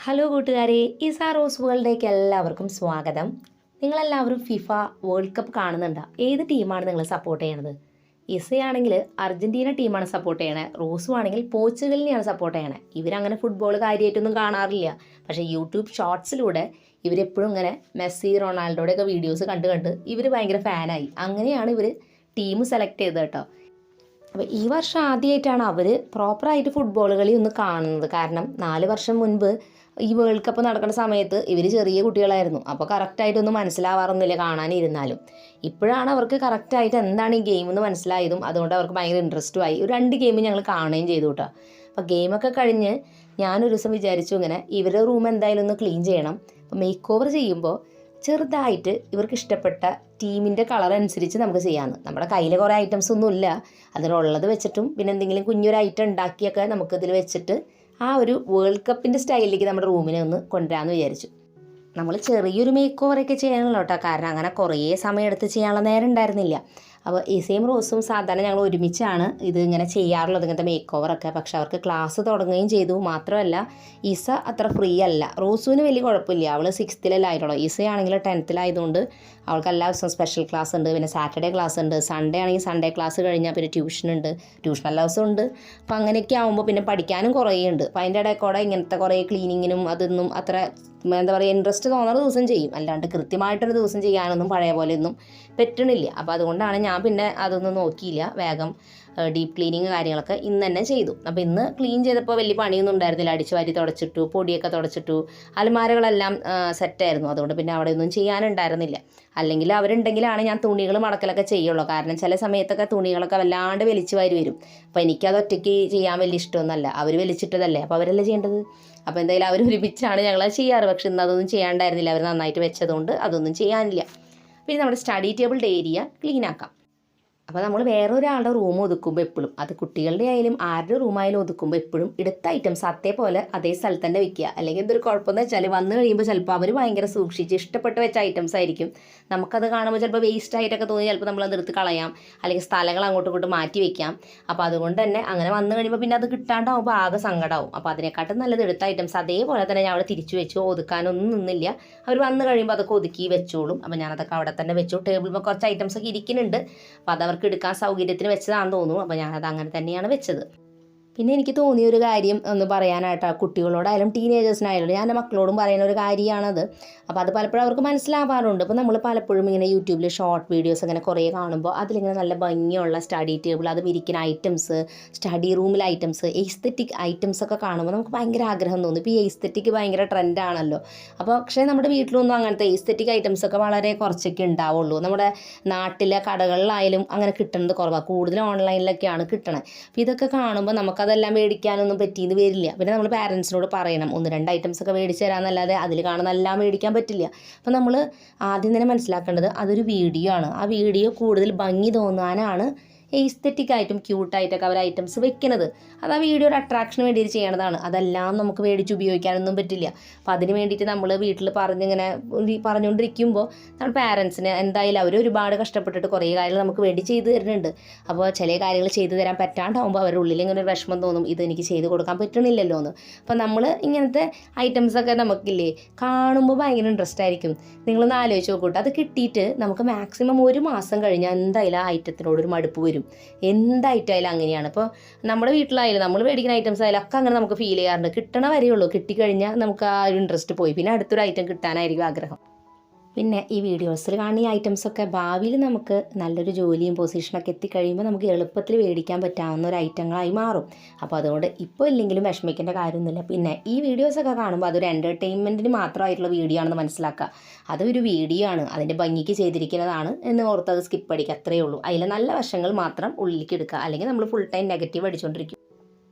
Hello കൂട്ടുകാരെ, Isa rose വേൾഡിലേക്ക് എല്ലാവർക്കും സ്വാഗതം. നിങ്ങളെല്ലാവരും ഫിഫ വേൾഡ് കപ്പ് കാണുന്നുണ്ടോ? ഏത് ടീമാണ് നിങ്ങൾ സപ്പോർട്ട് ചെയ്യണത്? ഇസയാണെങ്കിൽ അർജൻറ്റീന ടീമാണ് സപ്പോർട്ട് ചെയ്യണത്, റോസും ആണെങ്കിൽ പോർച്ചുഗലിനെയാണ് സപ്പോർട്ട് ചെയ്യണത്. ഇവരങ്ങനെ ഫുട്ബോൾ കാര്യമായിട്ടൊന്നും കാണാറില്ല. പക്ഷേ യൂട്യൂബ് ഷോർട്സിലൂടെ ഇവരെപ്പോഴും ഇങ്ങനെ മെസ്സി റൊണാൾഡോയുടെയൊക്കെ വീഡിയോസ് കണ്ട് കണ്ട് ഇവർ ഭയങ്കര ഫാനായി. അങ്ങനെയാണ് ഇവർ ടീം സെലക്ട് ചെയ്തത് കേട്ടോ. അപ്പോൾ ഈ വർഷം ആദ്യമായിട്ടാണ് അവർ പ്രോപ്പറായിട്ട് ഫുട്ബോൾ കളി ഒന്ന് കാണുന്നത്. കാരണം 4 വർഷം മുൻപ് ഈ വേൾഡ് കപ്പ് നടക്കുന്ന സമയത്ത് ഇവർ ചെറിയ കുട്ടികളായിരുന്നു. അപ്പോൾ കറക്റ്റായിട്ടൊന്നും മനസ്സിലാവാറൊന്നുമില്ല കാണാനിരുന്നാലും. ഇപ്പോഴാണ് അവർക്ക് കറക്റ്റായിട്ട് എന്താണ് ഈ ഗെയിം എന്ന് മനസ്സിലായതും. അതുകൊണ്ട് അവർക്ക് ഭയങ്കര ഇൻട്രസ്റ്റും ആയി. ഒരു 2 ഗെയിം ഞങ്ങൾ കാണുകയും ചെയ്തു കേട്ടോ. അപ്പോൾ ഗെയിമൊക്കെ കഴിഞ്ഞ് ഞാനൊരു ദിവസം വിചാരിച്ചു ഇങ്ങനെ ഇവരുടെ റൂം എന്തായാലും ഒന്ന് ക്ലീൻ ചെയ്യണം. അപ്പോൾ മേക്ക് ഓവർ ചെയ്യുമ്പോൾ ചെറുതായിട്ട് ഇവർക്ക് ഇഷ്ടപ്പെട്ട ടീമിൻ്റെ കളർ അനുസരിച്ച് നമുക്ക് ചെയ്യാമെന്ന്. നമ്മുടെ കയ്യിൽ കുറേ ഐറ്റംസ് ഒന്നും ഇല്ല. അതിനുള്ളത് വെച്ചിട്ടും പിന്നെ എന്തെങ്കിലും കുഞ്ഞൊരു ഐറ്റം ഉണ്ടാക്കിയൊക്കെ നമുക്കിതിൽ വെച്ചിട്ട് ആ ഒരു വേൾഡ് കപ്പിൻ്റെ സ്റ്റൈലിലേക്ക് നമ്മുടെ റൂമിനെ ഒന്ന് കൊണ്ടുവരാമെന്ന് വിചാരിച്ചു. നമ്മൾ ചെറിയൊരു മേക്ക് ഓവറൊക്കെ ചെയ്യാനുള്ള കേട്ടോ. കാരണം അങ്ങനെ കുറേ സമയം എടുത്ത് ചെയ്യാനുള്ള നേരം ഉണ്ടായിരുന്നില്ല. അപ്പോൾ ഇസയും റോസും സാധാരണ ഞങ്ങൾ ഒരുമിച്ചാണ് ഇത് ഇങ്ങനെ ചെയ്യാറുള്ളത്, ഇങ്ങനത്തെ മേക്ക് ഓവറൊക്കെ. പക്ഷെ അവർക്ക് ക്ലാസ് തുടങ്ങുകയും ചെയ്തു. മാത്രമല്ല ഇസ അത്ര ഫ്രീ അല്ല. റോസുവിന് വലിയ കുഴപ്പമില്ല, അവൾ 6th ആയിട്ടുള്ളൂ. ഇസയാണെങ്കിൽ 10th അവൾക്ക് എല്ലാ ദിവസവും സ്പെഷ്യൽ ക്ലാസ് ഉണ്ട്. പിന്നെ സാറ്റർഡേ ക്ലാസ് ഉണ്ട്. സൺഡേ ആണെങ്കിൽ സൺഡേ ക്ലാസ് കഴിഞ്ഞാൽ പിന്നെ ട്യൂഷൻ ഉണ്ട്. ട്യൂഷൻ എല്ലാ ദിവസവും ഉണ്ട്. അപ്പോൾ അങ്ങനെയൊക്കെ ആകുമ്പോൾ പിന്നെ പഠിക്കാനും കുറേ ഉണ്ട്. അപ്പോൾ അതിൻ്റെ ഇടയ്ക്കൂടെ ഇങ്ങനത്തെ കുറേ ക്ലീനിങ്ങിനും അതൊന്നും അത്ര എന്താ പറയുക ഇൻട്രസ്റ്റ് തോന്നുന്ന ദിവസം ചെയ്യും. അല്ലാണ്ട് കൃത്യമായിട്ടൊരു ദിവസം ചെയ്യാനൊന്നും പഴയ പോലെയൊന്നും പറ്റണില്ല. അപ്പോൾ അതുകൊണ്ടാണ് ഞാൻ പിന്നെ അതൊന്നും നോക്കിയില്ല. വേഗം ഡീപ്പ് ക്ലീനിങ് കാര്യങ്ങളൊക്കെ ഇന്ന് തന്നെ ചെയ്തു. അപ്പോൾ ഇന്ന് ക്ലീൻ ചെയ്തപ്പോൾ വലിയ പണിയൊന്നും ഉണ്ടായിരുന്നില്ല. അടിച്ചു വാരി തുടച്ചിട്ടു, പൊടിയൊക്കെ തുടച്ചിട്ടു, അലമാരകളെല്ലാം സെറ്റായിരുന്നു. അതുകൊണ്ട് പിന്നെ അവിടെ ഒന്നും ചെയ്യാനുണ്ടായിരുന്നില്ല. അല്ലെങ്കിൽ അവരുണ്ടെങ്കിലാണ് ഞാൻ തുണികൾ മടക്കലൊക്കെ ചെയ്യുള്ളൂ. കാരണം ചില സമയത്തൊക്കെ തുണികളൊക്കെ വല്ലാണ്ട് വലിച്ചു വാരി വരും. അപ്പോൾ എനിക്കത് ഒറ്റയ്ക്ക് ചെയ്യാൻ വലിയ ഇഷ്ടമൊന്നുമല്ല. അവർ വലിച്ചിട്ടതല്ലേ, അപ്പോൾ അവരല്ലേ ചെയ്യേണ്ടത്. അപ്പോൾ എന്തായാലും അവർ ഒരുമിച്ചാണ് ഞങ്ങളത് ചെയ്യാറ്. പക്ഷെ ഇന്ന് അതൊന്നും ചെയ്യാണ്ടായിരുന്നില്ല. അവർ നന്നായിട്ട് വെച്ചതുകൊണ്ട് അതൊന്നും ചെയ്യാനില്ല. പിന്നെ നമ്മുടെ സ്റ്റഡി ടേബിളിൻ്റെ ഏരിയ ക്ലീൻ ആക്കാം. അപ്പോൾ നമ്മൾ വേറൊരാളുടെ റൂം ഒതുക്കുമ്പോൾ എപ്പോഴും, അത് കുട്ടികളുടെ ആയാലും ആരുടെ റൂമായാലും ഒതുക്കുമ്പോൾ എപ്പോഴും എടുത്ത ഐറ്റംസ് അതേപോലെ അതേ സ്ഥലത്ത് തന്നെ വെക്കുക. അല്ലെങ്കിൽ എന്തൊരു കുഴപ്പമെന്ന് വെച്ചാൽ വന്നു കഴിയുമ്പോൾ ചിലപ്പോൾ അവർ ഭയങ്കര സൂക്ഷിച്ച് ഇഷ്ടപ്പെട്ട് വെച്ച ഐറ്റംസ് ആയിരിക്കും. നമുക്കത് കാണുമ്പോൾ ചിലപ്പോൾ വേസ്റ്റ് ആയിട്ടൊക്കെ തോന്നി ചിലപ്പോൾ നമ്മളത് എടുത്ത് കളയാം, അല്ലെങ്കിൽ സ്ഥലങ്ങൾ അങ്ങോട്ടും ഇങ്ങോട്ടും മാറ്റി വെക്കാം. അപ്പോൾ അതുകൊണ്ട് തന്നെ അങ്ങനെ വന്നു കഴിയുമ്പോൾ പിന്നെ അത് കിട്ടാണ്ടാവുമ്പോൾ ആകെ സങ്കടമാവും. അപ്പോൾ അതിനെക്കാട്ടും നല്ലത് എടുത്ത ഐറ്റംസ് അതേപോലെ തന്നെ ഞാൻ അവിടെ തിരിച്ചു വെച്ചു. ഒതുക്കാനൊന്നും നിന്നില്ല. അവർ വന്നു കഴിയുമ്പോൾ അതൊക്കെ ഒതുക്കി വെച്ചോളും. അപ്പോൾ ഞാനതൊക്കെ അവിടെ തന്നെ വെച്ചു. ടേബിളിൽ കുറച്ച് ഐറ്റംസ് ഒക്കെ ഇരിക്കുന്നുണ്ട്. അപ്പോൾ അതവർക്ക് എടുക്കാൻ സൗകര്യത്തിന് വെച്ചതാണെന്ന് തോന്നുന്നു. അപ്പോൾ ഞാനത് അങ്ങനെ തന്നെയാണ് വെച്ചത്. പിന്നെ എനിക്ക് തോന്നിയൊരു കാര്യം ഒന്ന് പറയാനായിട്ടോ, കുട്ടികളോടായാലും ടീനേജേഴ്സിനായാലും ഞാൻ എൻ്റെ മക്കളോടും പറയുന്ന ഒരു കാര്യമാണത്. അപ്പോൾ അത് പലപ്പോഴും അവർക്ക് മനസ്സിലാവാറുണ്ട്. ഇപ്പോൾ നമ്മൾ പലപ്പോഴും ഇങ്ങനെ യൂട്യൂബിൽ ഷോർട്ട് വീഡിയോസ് അങ്ങനെ കുറേ കാണുമ്പോൾ അതിലിങ്ങനെ നല്ല ഭംഗിയുള്ള സ്റ്റഡി ടേബിൾ, അതും ഇരിക്കുന്ന ഐറ്റംസ്, സ്റ്റഡി റൂമിലെ ഐറ്റംസ്, എസ്തെറ്റിക് ഐറ്റംസ് ഒക്കെ കാണുമ്പോൾ നമുക്ക് ഭയങ്കര ആഗ്രഹം തോന്നും. ഇപ്പോൾ ഈ എസ്തെറ്റിക് ഭയങ്കര ട്രെൻഡാണല്ലോ. അപ്പോൾ പക്ഷേ നമ്മുടെ വീട്ടിലൊന്നും അങ്ങനത്തെ എസ്തെറ്റിക് ഐറ്റംസ് ഒക്കെ വളരെ കുറച്ചൊക്കെ ഉണ്ടാവുള്ളൂ. നമ്മുടെ നാട്ടിലെ കടകളിലായാലും അങ്ങനെ കിട്ടുന്നത് കുറവാണ്. കൂടുതലും ഓൺലൈനിലൊക്കെയാണ് കിട്ടണത്. അപ്പോൾ ഇതൊക്കെ കാണുമ്പോൾ നമുക്കതെല്ലാം മേടിക്കാനൊന്നും പറ്റിയെന്ന് വരില്ല. പിന്നെ നമ്മൾ പാരൻസിനോട് പറയണം 1-2 ഐറ്റംസ് ഒക്കെ മേടിച്ച് തരാമെന്നല്ലാതെ അതിൽ കാണുന്നതെല്ലാം മേടിക്കാൻ പറ്റില്ല. അപ്പോൾ നമ്മൾ ആദ്യം തന്നെ മനസ്സിലാക്കേണ്ടത് അതൊരു വീഡിയോ ആണ്. ആ വീഡിയോ കൂടുതൽ ഭംഗി തോന്നാനാണ് എസ്തെറ്റിക്കായിട്ടും ക്യൂട്ടായിട്ടൊക്കെ അവർ ഐറ്റംസ് വെക്കുന്നത്. അത് ആ വീഡിയോ ഒരു അട്രാക്ഷന് വേണ്ടിയിട്ട് ചെയ്യണതാണ്. അതെല്ലാം നമുക്ക് മേടിച്ച് ഉപയോഗിക്കാനൊന്നും പറ്റില്ല. അപ്പോൾ അതിന് വേണ്ടിയിട്ട് നമ്മൾ വീട്ടിൽ പറഞ്ഞുകൊണ്ടിരിക്കുമ്പോൾ നമ്മുടെ പാരൻസിന് എന്തായാലും അവർ ഒരുപാട് കഷ്ടപ്പെട്ടിട്ട് കുറേ കാര്യങ്ങൾ നമുക്ക് വേണ്ടി ചെയ്തു തരുന്നുണ്ട്. അപ്പോൾ ചില കാര്യങ്ങൾ ചെയ്തു തരാൻ പറ്റാണ്ടാവുമ്പോൾ അവരുടെ ഉള്ളിൽ ഇങ്ങനെ ഒരു വിഷമം തോന്നും, ഇത് എനിക്ക് ചെയ്ത് കൊടുക്കാൻ പറ്റണില്ലല്ലോ എന്ന്. അപ്പോൾ നമ്മൾ ഇങ്ങനത്തെ ഐറ്റംസൊക്കെ നമുക്കില്ലേ കാണുമ്പോൾ ഭയങ്കര ഇൻട്രസ്റ്റ് ആയിരിക്കും. നിങ്ങളൊന്ന് ആലോചിച്ച് നോക്കൂട്ടോ, അത് കിട്ടിയിട്ട് നമുക്ക് മാക്സിമം 1 മാസം കഴിഞ്ഞാൽ എന്തായാലും ആ ഐറ്റത്തിനോടൊരു മടുപ്പ് വരും. എന്തായിട്ടായാലും അങ്ങനെയാണ്. ഇപ്പോൾ നമ്മുടെ വീട്ടിലായാലും നമ്മൾ മേടിക്കുന്ന ഐറ്റംസ് ആയാലും ഒക്കെ അങ്ങനെ നമുക്ക് ഫീൽ ചെയ്യാറുണ്ട്. കിട്ടണ വരെയുള്ളൂ. കിട്ടിക്കഴിഞ്ഞാൽ നമുക്ക് ആ ഒരു ഇൻട്രസ്റ്റ് പോയി. പിന്നെ അടുത്തൊരു ഐറ്റം കിട്ടാനായിരിക്കും ആഗ്രഹം. പിന്നെ ഈ വീഡിയോസിൽ കാണുന്ന ഈ ഐറ്റംസൊക്കെ ഭാവിയിൽ നമുക്ക് നല്ലൊരു ജോലിയും പൊസിഷനൊക്കെ എത്തിക്കഴിയുമ്പോൾ നമുക്ക് എളുപ്പത്തിൽ മേടിക്കാൻ പറ്റാവുന്ന ഒരു ഐറ്റങ്ങളായി മാറും. അപ്പോൾ അതുകൊണ്ട് ഇപ്പോൾ ഇല്ലെങ്കിലും വിഷമിക്കേണ്ട കാര്യമൊന്നുമില്ല. പിന്നെ ഈ വീഡിയോസൊക്കെ കാണുമ്പോൾ അതൊരു എൻ്റർടൈൻമെൻറ്റിന് മാത്രമായിട്ടുള്ള വീഡിയോ ആണെന്ന് മനസ്സിലാക്കുക. അതൊരു വീഡിയോ ആണ്, അതിൻ്റെ ഭംഗിക്ക് ചെയ്തിരിക്കുന്നതാണ് എന്ന് ഓർത്ത് അത് സ്കിപ്പ് അടിക്കുക, അത്രയേ ഉള്ളൂ. അതിലെ നല്ല വശങ്ങൾ മാത്രം ഉള്ളിലേക്ക് എടുക്കുക. അല്ലെങ്കിൽ നമ്മൾ ഫുൾ ടൈം നെഗറ്റീവ് അടിച്ചുകൊണ്ടിരിക്കും.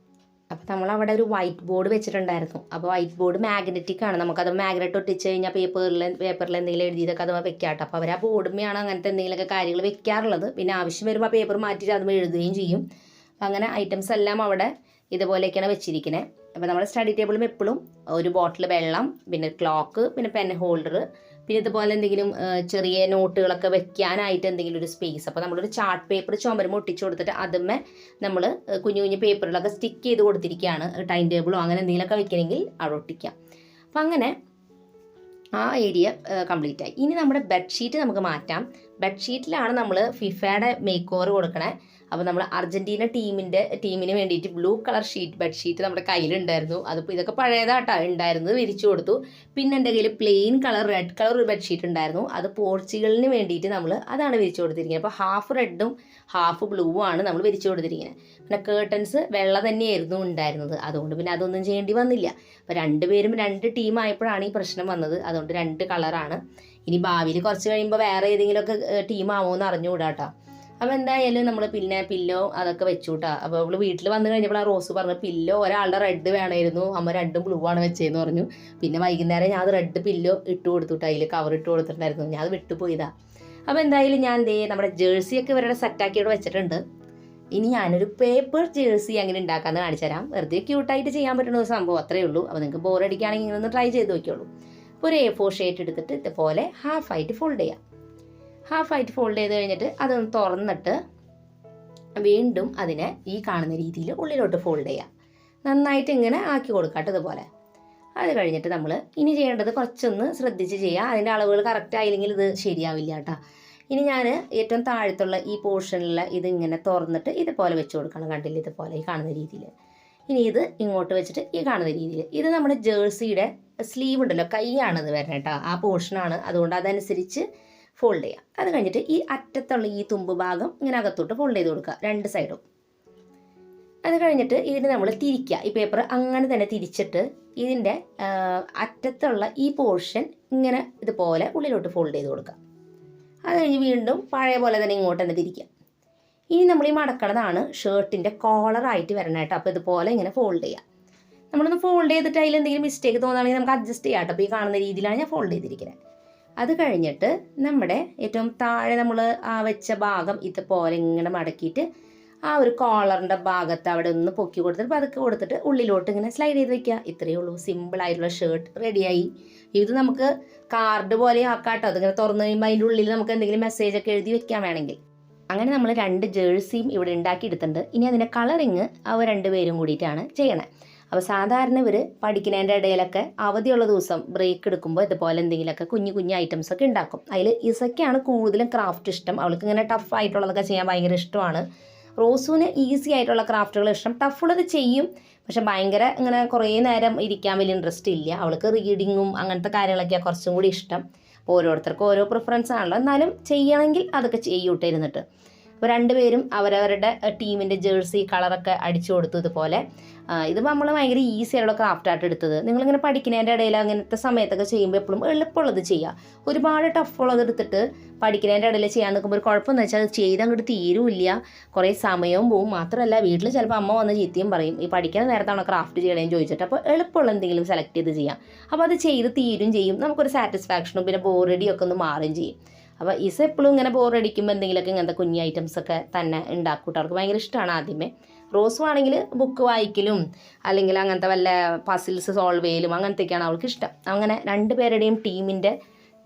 അപ്പോൾ നമ്മളവിടെ ഒരു വൈറ്റ് ബോർഡ് വെച്ചിട്ടുണ്ടായിരുന്നു. അപ്പോൾ വൈറ്റ് ബോർഡ് മാഗ്നറ്റിക് ആണ്. നമുക്കത് മാഗ്നറ്റ് ഒട്ടിച്ച് കഴിഞ്ഞാൽ പേപ്പറിൽ എന്തെങ്കിലും എഴുതിയതൊക്കെ അത് വെക്കാട്ടോ. അപ്പോൾ അവർ ആ ബോർഡുമ്മയാണ് അങ്ങനത്തെ എന്തെങ്കിലുമൊക്കെ കാര്യങ്ങൾ വെക്കാറുള്ളത്. പിന്നെ ആവശ്യം വരുമ്പോൾ ആ പേപ്പർ മാറ്റിയിട്ട് അത് എഴുതുകയും ചെയ്യും. അപ്പോൾ അങ്ങനെ ഐറ്റംസ് എല്ലാം അവിടെ ഇതുപോലെയൊക്കെയാണ് വെച്ചിരിക്കുന്നത്. അപ്പോൾ നമ്മുടെ സ്റ്റഡി ടേബിളും എപ്പോഴും ഒരു ബോട്ടിൽ വെള്ളം, പിന്നെ ക്ലോക്ക്, പിന്നെ പെൻ ഹോൾഡർ, പിന്നെ ഇതുപോലെ എന്തെങ്കിലും ചെറിയ നോട്ടുകളൊക്കെ വെക്കാനായിട്ട് എന്തെങ്കിലും ഒരു സ്പേസ്. അപ്പോൾ നമ്മളൊരു ചാർട്ട് പേപ്പർ ചുമരുമ്പോൾ ഒട്ടിച്ചു കൊടുത്തിട്ട് അതുമ്മേ നമ്മൾ കുഞ്ഞു കുഞ്ഞു പേപ്പറുകളൊക്കെ സ്റ്റിക്ക് ചെയ്ത് കൊടുത്തിരിക്കുകയാണ്. ടൈം ടേബിളോ അങ്ങനെ എന്തെങ്കിലുമൊക്കെ വെക്കണമെങ്കിൽ അവിടെ ഒട്ടിക്കാം. അപ്പം അങ്ങനെ ആ ഏരിയ കംപ്ലീറ്റ് ആയി. ഇനി നമ്മുടെ ബെഡ്ഷീറ്റ് നമുക്ക് മാറ്റാം. ബെഡ്ഷീറ്റിലാണ് നമ്മൾ ഫിഫയുടെ മേക്ക് ഓവർ കൊടുക്കണേ. അപ്പോൾ നമ്മൾ അർജൻറ്റീന ടീമിന് വേണ്ടിയിട്ട് ബ്ലൂ കളർ ബെഡ്ഷീറ്റ് നമ്മുടെ കയ്യിലുണ്ടായിരുന്നു. അതിപ്പോൾ ഇതൊക്കെ പഴയതായിട്ടാ ഉണ്ടായിരുന്നത്, വിരിച്ചു കൊടുത്തു. പിന്നെ എൻ്റെ കയ്യിൽ പ്ലെയിൻ കളർ റെഡ് കളർ ഒരു ബെഡ്ഷീറ്റ് ഉണ്ടായിരുന്നു. അത് പോർച്ചുഗലിന് വേണ്ടിയിട്ട് നമ്മൾ അതാണ് വിരിച്ചു കൊടുത്തിരിക്കുന്നത്. അപ്പോൾ ഹാഫ് റെഡും ഹാഫ് ബ്ലൂ ആണ് നമ്മൾ വിരിച്ചു കൊടുത്തിരിക്കുന്നത്. പിന്നെ കേർട്ടൻസ് വെള്ള തന്നെയായിരുന്നു ഉണ്ടായിരുന്നത്. അതുകൊണ്ട് പിന്നെ അതൊന്നും ചെയ്യേണ്ടി വന്നില്ല. അപ്പോൾ രണ്ടുപേരും 2 ടീമായപ്പോഴാണ് ഈ പ്രശ്നം വന്നത്. അതുകൊണ്ട് 2 കളറാണ്. ഇനി ഭാവിയിൽ കുറച്ച് കഴിയുമ്പോൾ വേറെ ഏതെങ്കിലുമൊക്കെ ടീമാവോ എന്ന് അറിഞ്ഞുകൂടാ കേട്ടോ. അപ്പോൾ എന്തായാലും നമ്മൾ പിന്നെ പില്ലോ അതൊക്കെ വെച്ചു കേട്ടോ. അപ്പോൾ അവൾ വീട്ടിൽ വന്നു കഴിഞ്ഞപ്പോൾ ആ റോസ് പറഞ്ഞു പില്ലോ ഒരാളുടെ റെഡ് വേണമായിരുന്നു, അമ്മ 2 ബ്ലൂ ആണ് വെച്ചതെന്ന് പറഞ്ഞു. പിന്നെ വൈകുന്നേരം ഞാൻ അത് റെഡ് പില്ലോ ഇട്ട് കൊടുത്തുട്ടോ, അതിൽ കവർ ഇട്ട് കൊടുത്തിട്ടുണ്ടായിരുന്നു. ഞാൻ അത് വിട്ടുപോയതാ. അപ്പോൾ എന്തായാലും ഞാൻ നമ്മുടെ ജേഴ്സിയൊക്കെ ഇവരുടെ സെറ്റാക്കിയോട് വെച്ചിട്ടുണ്ട്. ഇനി ഞാനൊരു പേപ്പർ ജേഴ്സി അങ്ങനെ ഉണ്ടാക്കാമെന്ന് കാണിച്ചു തരാം. വെറുതെ ക്യൂട്ടായിട്ട് ചെയ്യാൻ പറ്റുന്ന ഒരു സംഭവം അത്രയേ ഉള്ളൂ. അപ്പോൾ നിങ്ങൾക്ക് ബോറടിക്കുകയാണെങ്കിൽ ഇങ്ങനെ ഒന്ന് ട്രൈ ചെയ്ത് നോക്കിയോളൂ. അപ്പോൾ ഒരു A4 ഷീറ്റ് എടുത്തിട്ട് ഇതുപോലെ ഹാഫായിട്ട് ഫോൾഡ് ചെയ്യാം. ഹാഫായിട്ട് ഫോൾഡ് ചെയ്ത് കഴിഞ്ഞിട്ട് അതൊന്ന് തുറന്നിട്ട് വീണ്ടും അതിനെ ഈ കാണുന്ന രീതിയിൽ ഉള്ളിലോട്ട് ഫോൾഡ് ചെയ്യാം. നന്നായിട്ട് ഇങ്ങനെ ആക്കി കൊടുക്കാം ഇതുപോലെ. അത് കഴിഞ്ഞിട്ട് നമ്മൾ ഇനി ചെയ്യേണ്ടത് കുറച്ചൊന്ന് ശ്രദ്ധിച്ച് ചെയ്യുക. അതിൻ്റെ അളവുകൾ കറക്റ്റ് ആയില്ലെങ്കിൽ ഇത് ശരിയാവില്ല കേട്ടോ. ഇനി ഞാൻ ഏറ്റവും താഴത്തുള്ള ഈ പോർഷനിൽ ഇതിങ്ങനെ തുറന്നിട്ട് ഇതുപോലെ വെച്ച് കൊടുക്കണം. കണ്ടില്ല, ഇതുപോലെ ഈ കാണുന്ന രീതിയിൽ. ഇനി ഇത് ഇങ്ങോട്ട് വെച്ചിട്ട് ഈ കാണുന്ന രീതിയിൽ. ഇത് നമ്മുടെ ജേഴ്സിയുടെ സ്ലീവ് ഉണ്ടല്ലോ, കൈയാണത് വരണം കേട്ടോ, ആ പോർഷനാണ്. അതുകൊണ്ട് അതനുസരിച്ച് ഫോൾഡ് ചെയ്യാം. അത് കഴിഞ്ഞിട്ട് ഈ അറ്റത്തുള്ള ഈ തുമ്പ് ഭാഗം ഇങ്ങനെ അകത്തോട്ട് ഫോൾഡ് ചെയ്ത് കൊടുക്കുക 2 സൈഡും. അത് കഴിഞ്ഞിട്ട് ഇതിന് നമ്മൾ തിരിക്കുക. ഈ പേപ്പർ അങ്ങനെ തന്നെ തിരിച്ചിട്ട് ഇതിൻ്റെ അറ്റത്തുള്ള ഈ പോർഷൻ ഇങ്ങനെ ഇതുപോലെ ഉള്ളിലോട്ട് ഫോൾഡ് ചെയ്ത് കൊടുക്കുക. അത് കഴിഞ്ഞ് വീണ്ടും പഴയ പോലെ തന്നെ ഇങ്ങോട്ട് തന്നെ തിരിക്കുക. ഇനി നമ്മൾ ഈ മടക്കണതാണ് ഷർട്ടിൻ്റെ കോളറായിട്ട് വരണം കേട്ടോ. അപ്പോൾ ഇതുപോലെ ഇങ്ങനെ ഫോൾഡ് ചെയ്യുക. നമ്മളൊന്ന് ഫോൾഡ് ചെയ്തിട്ട് അതിൽ എന്തെങ്കിലും മിസ്റ്റേക്ക് തോന്നുകയാണെങ്കിൽ നമുക്ക് അഡ്ജസ്റ്റ് ചെയ്യാം കേട്ടോ. അപ്പോൾ ഈ കാണുന്ന രീതിയിലാണ് ഞാൻ ഫോൾഡ് ചെയ്തിരിക്കുന്നത്. അത് കഴിഞ്ഞിട്ട് നമ്മുടെ ഏറ്റവും താഴെ നമ്മൾ ആ വെച്ച ഭാഗം ഇതുപോലെ ഇങ്ങനെ മടക്കിയിട്ട് ആ ഒരു കോളറിൻ്റെ ഭാഗത്ത് അവിടെ ഒന്ന് പൊക്കി കൊടുത്തിട്ട് പതുക്കെ കൊടുത്തിട്ട് ഉള്ളിലോട്ട് ഇങ്ങനെ സ്ലൈഡ് ചെയ്ത് വെക്കുക. ഇത്രയേ ഉള്ളൂ. സിമ്പിളായിട്ടുള്ള ഷർട്ട് റെഡിയായി. ഇത് നമുക്ക് കാർഡ് പോലെ ആക്കാം കേട്ടോ. അതിങ്ങനെ തുറന്നു കഴിയുമ്പോൾ അതിൻ്റെ ഉള്ളിൽ നമുക്ക് എന്തെങ്കിലും മെസ്സേജൊക്കെ എഴുതി വെക്കാൻ വേണമെങ്കിൽ. അങ്ങനെ നമ്മൾ 2 ജേഴ്സിയും ഇവിടെ ഉണ്ടാക്കിയെടുത്തിട്ടുണ്ട്. ഇനി അതിൻ്റെ കളറിങ് അവർ 2 പേരും കൂടിയിട്ടാണ് ചെയ്യണേ. അപ്പോൾ സാധാരണ ഇവർ പഠിക്കുന്നതിൻ്റെ ഇടയിലൊക്കെ അവധിയുള്ള ദിവസം ബ്രേക്ക് എടുക്കുമ്പോൾ ഇതുപോലെ എന്തെങ്കിലുമൊക്കെ കുഞ്ഞു ഐറ്റംസൊക്കെ ഉണ്ടാക്കും. അതിൽ ഇസയ്ക്കാണ് കൂടുതലും ക്രാഫ്റ്റ് ഇഷ്ടം. അവൾക്ക് ഇങ്ങനെ ടഫ് ആയിട്ടുള്ളതൊക്കെ ചെയ്യാൻ ഭയങ്കര ഇഷ്ടമാണ്. റോസുവിന് ഈസി ആയിട്ടുള്ള ക്രാഫ്റ്റുകൾ ഇഷ്ടം. ടഫുള്ളത് ചെയ്യും, പക്ഷെ ഭയങ്കര ഇങ്ങനെ കുറേ നേരം ഇരിക്കാൻ വലിയ ഇൻട്രസ്റ്റ് ഇല്ല. അവൾക്ക് റീഡിങ്ങും അങ്ങനത്തെ കാര്യങ്ങളൊക്കെയാണ് കുറച്ചും കൂടി ഇഷ്ടം. അപ്പോൾ ഓരോരുത്തർക്കും ഓരോ പ്രിഫറൻസ് ആണല്ലോ. എന്നാലും ചെയ്യണമെങ്കിൽ അതൊക്കെ ചെയ്യൂട്ടെ ഇരുന്നിട്ട്. അപ്പോൾ 2 പേരും അവരവരുടെ ടീമിൻ്റെ ജേഴ്സി കളറൊക്കെ അടിച്ചു കൊടുത്തു ഇതുപോലെ. ഇതിപ്പോൾ നമ്മൾ ഭയങ്കര ഈസി ആയിട്ടുള്ള ക്രാഫ്റ്റായിട്ട് എടുത്തത്. നിങ്ങളിങ്ങനെ പഠിക്കുന്നതിൻ്റെ ഇടയിൽ അങ്ങനത്തെ സമയത്തൊക്കെ ചെയ്യുമ്പോൾ എപ്പോഴും എളുപ്പമുള്ളത് ചെയ്യുക. ഒരുപാട് ടഫുള്ളത് എടുത്തിട്ട് പഠിക്കുന്നതിൻ്റെ ഇടയിൽ ചെയ്യാൻ നിൽക്കുമ്പോൾ ഒരു കുഴപ്പമെന്ന് വെച്ചാൽ അത് ചെയ്ത് അങ്ങോട്ട് തീരുമില്ല, കുറേ സമയവും പോവും. മാത്രമല്ല വീട്ടിൽ ചിലപ്പോൾ അമ്മ വന്ന് ചീത്തയും പറയും, ഈ പഠിക്കുന്ന നേരത്താണോ ക്രാഫ്റ്റ് ചെയ്യണേന്ന് ചോദിച്ചിട്ട്. അപ്പോൾ എളുപ്പമുള്ള എന്തെങ്കിലും സെലക്ട് ചെയ്ത് ചെയ്യാം. അപ്പോൾ അത് ചെയ്ത് തീരും ചെയ്യും. നമുക്കൊരു സാറ്റിസ്ഫാക്ഷനും പിന്നെ ബോറടിയൊക്കെ ഒന്ന് മാറുകയും ചെയ്യും. അപ്പോൾ ഇസ എപ്പോഴും ഇങ്ങനെ ബോറടിക്കുമ്പോൾ എന്തെങ്കിലുമൊക്കെ ഇങ്ങനത്തെ കുഞ്ഞു ഐറ്റംസൊക്കെ തന്നെ ഉണ്ടാക്കൂട്ടോ. അവർക്ക് ഭയങ്കര ഇഷ്ടമാണ് ആദ്യമേ. റോസും ആണെങ്കിൽ ബുക്ക് വായിക്കലും അല്ലെങ്കിൽ അങ്ങനത്തെ വല്ല പസിൽസ് സോൾവ് ചെയ്യലും അങ്ങനത്തെയൊക്കെയാണ് അവൾക്ക് ഇഷ്ടം. അങ്ങനെ 2 പേരുടെയും ടീമിൻ്റെ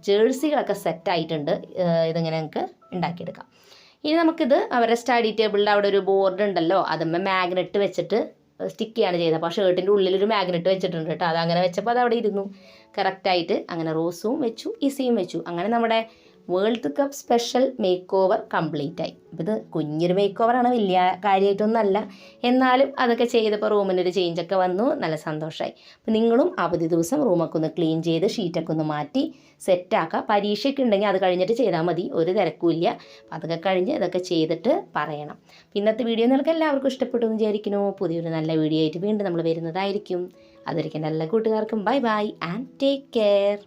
ജേഴ്സികളൊക്കെ സെറ്റായിട്ടുണ്ട്. ഇതിങ്ങനെ നമുക്ക് ഉണ്ടാക്കിയെടുക്കാം. ഇനി നമുക്കിത് അവരുടെ സ്റ്റഡി ടേബിളിൻ്റെ അവിടെ ഒരു ബോർഡ് ഉണ്ടല്ലോ, അതുമ്മേ മാഗ്നറ്റ് വെച്ചിട്ട് സ്റ്റിക്ക് ചെയ്യാണ് ചെയ്തത്. അപ്പോൾ ഷർട്ടിൻ്റെ ഉള്ളിലൊരു മാഗ്നറ്റ് വെച്ചിട്ടുണ്ട് കേട്ടോ. അതങ്ങനെ വെച്ചപ്പോൾ അത് അവിടെ ഇരുന്നു കറക്റ്റായിട്ട്. അങ്ങനെ റോസും വെച്ചു, ഇസയും വെച്ചു. അങ്ങനെ നമ്മുടെ world cup special make over complete ആയി. അപ്പോൾ ഇത് കുഞ്ഞൊരു മേക്ക് ഓവറാണ്, വലിയ കാര്യമായിട്ടൊന്നുമല്ല. എന്നാലും അതൊക്കെ ചെയ്തപ്പോൾ റൂമിനൊരു ചേഞ്ചൊക്കെ വന്നു, നല്ല സന്തോഷമായി. അപ്പോൾ നിങ്ങളും അവധി ദിവസം റൂമൊക്കെ ഒന്ന് ക്ലീൻ ചെയ്ത് ഷീറ്റൊക്കെ ഒന്ന് മാറ്റി സെറ്റാക്കുക. പരീക്ഷയൊക്കെ ഉണ്ടെങ്കിൽ അത് കഴിഞ്ഞിട്ട് ചെയ്താൽ മതി, ഒരു തിരക്കുമില്ല. അതൊക്കെ കഴിഞ്ഞ് ഇതൊക്കെ ചെയ്തിട്ട് പറയണം. ഇന്നത്തെ വീഡിയോ നിങ്ങൾക്ക് എല്ലാവർക്കും ഇഷ്ടപ്പെട്ടു എന്ന് വിചാരിക്കുന്നു. പുതിയൊരു നല്ല വീഡിയോ ആയിട്ട് വീണ്ടും നമ്മൾ വരുന്നതായിരിക്കും. അതൊരിക്കലും എല്ലാ കൂട്ടുകാർക്കും bye bye and take care.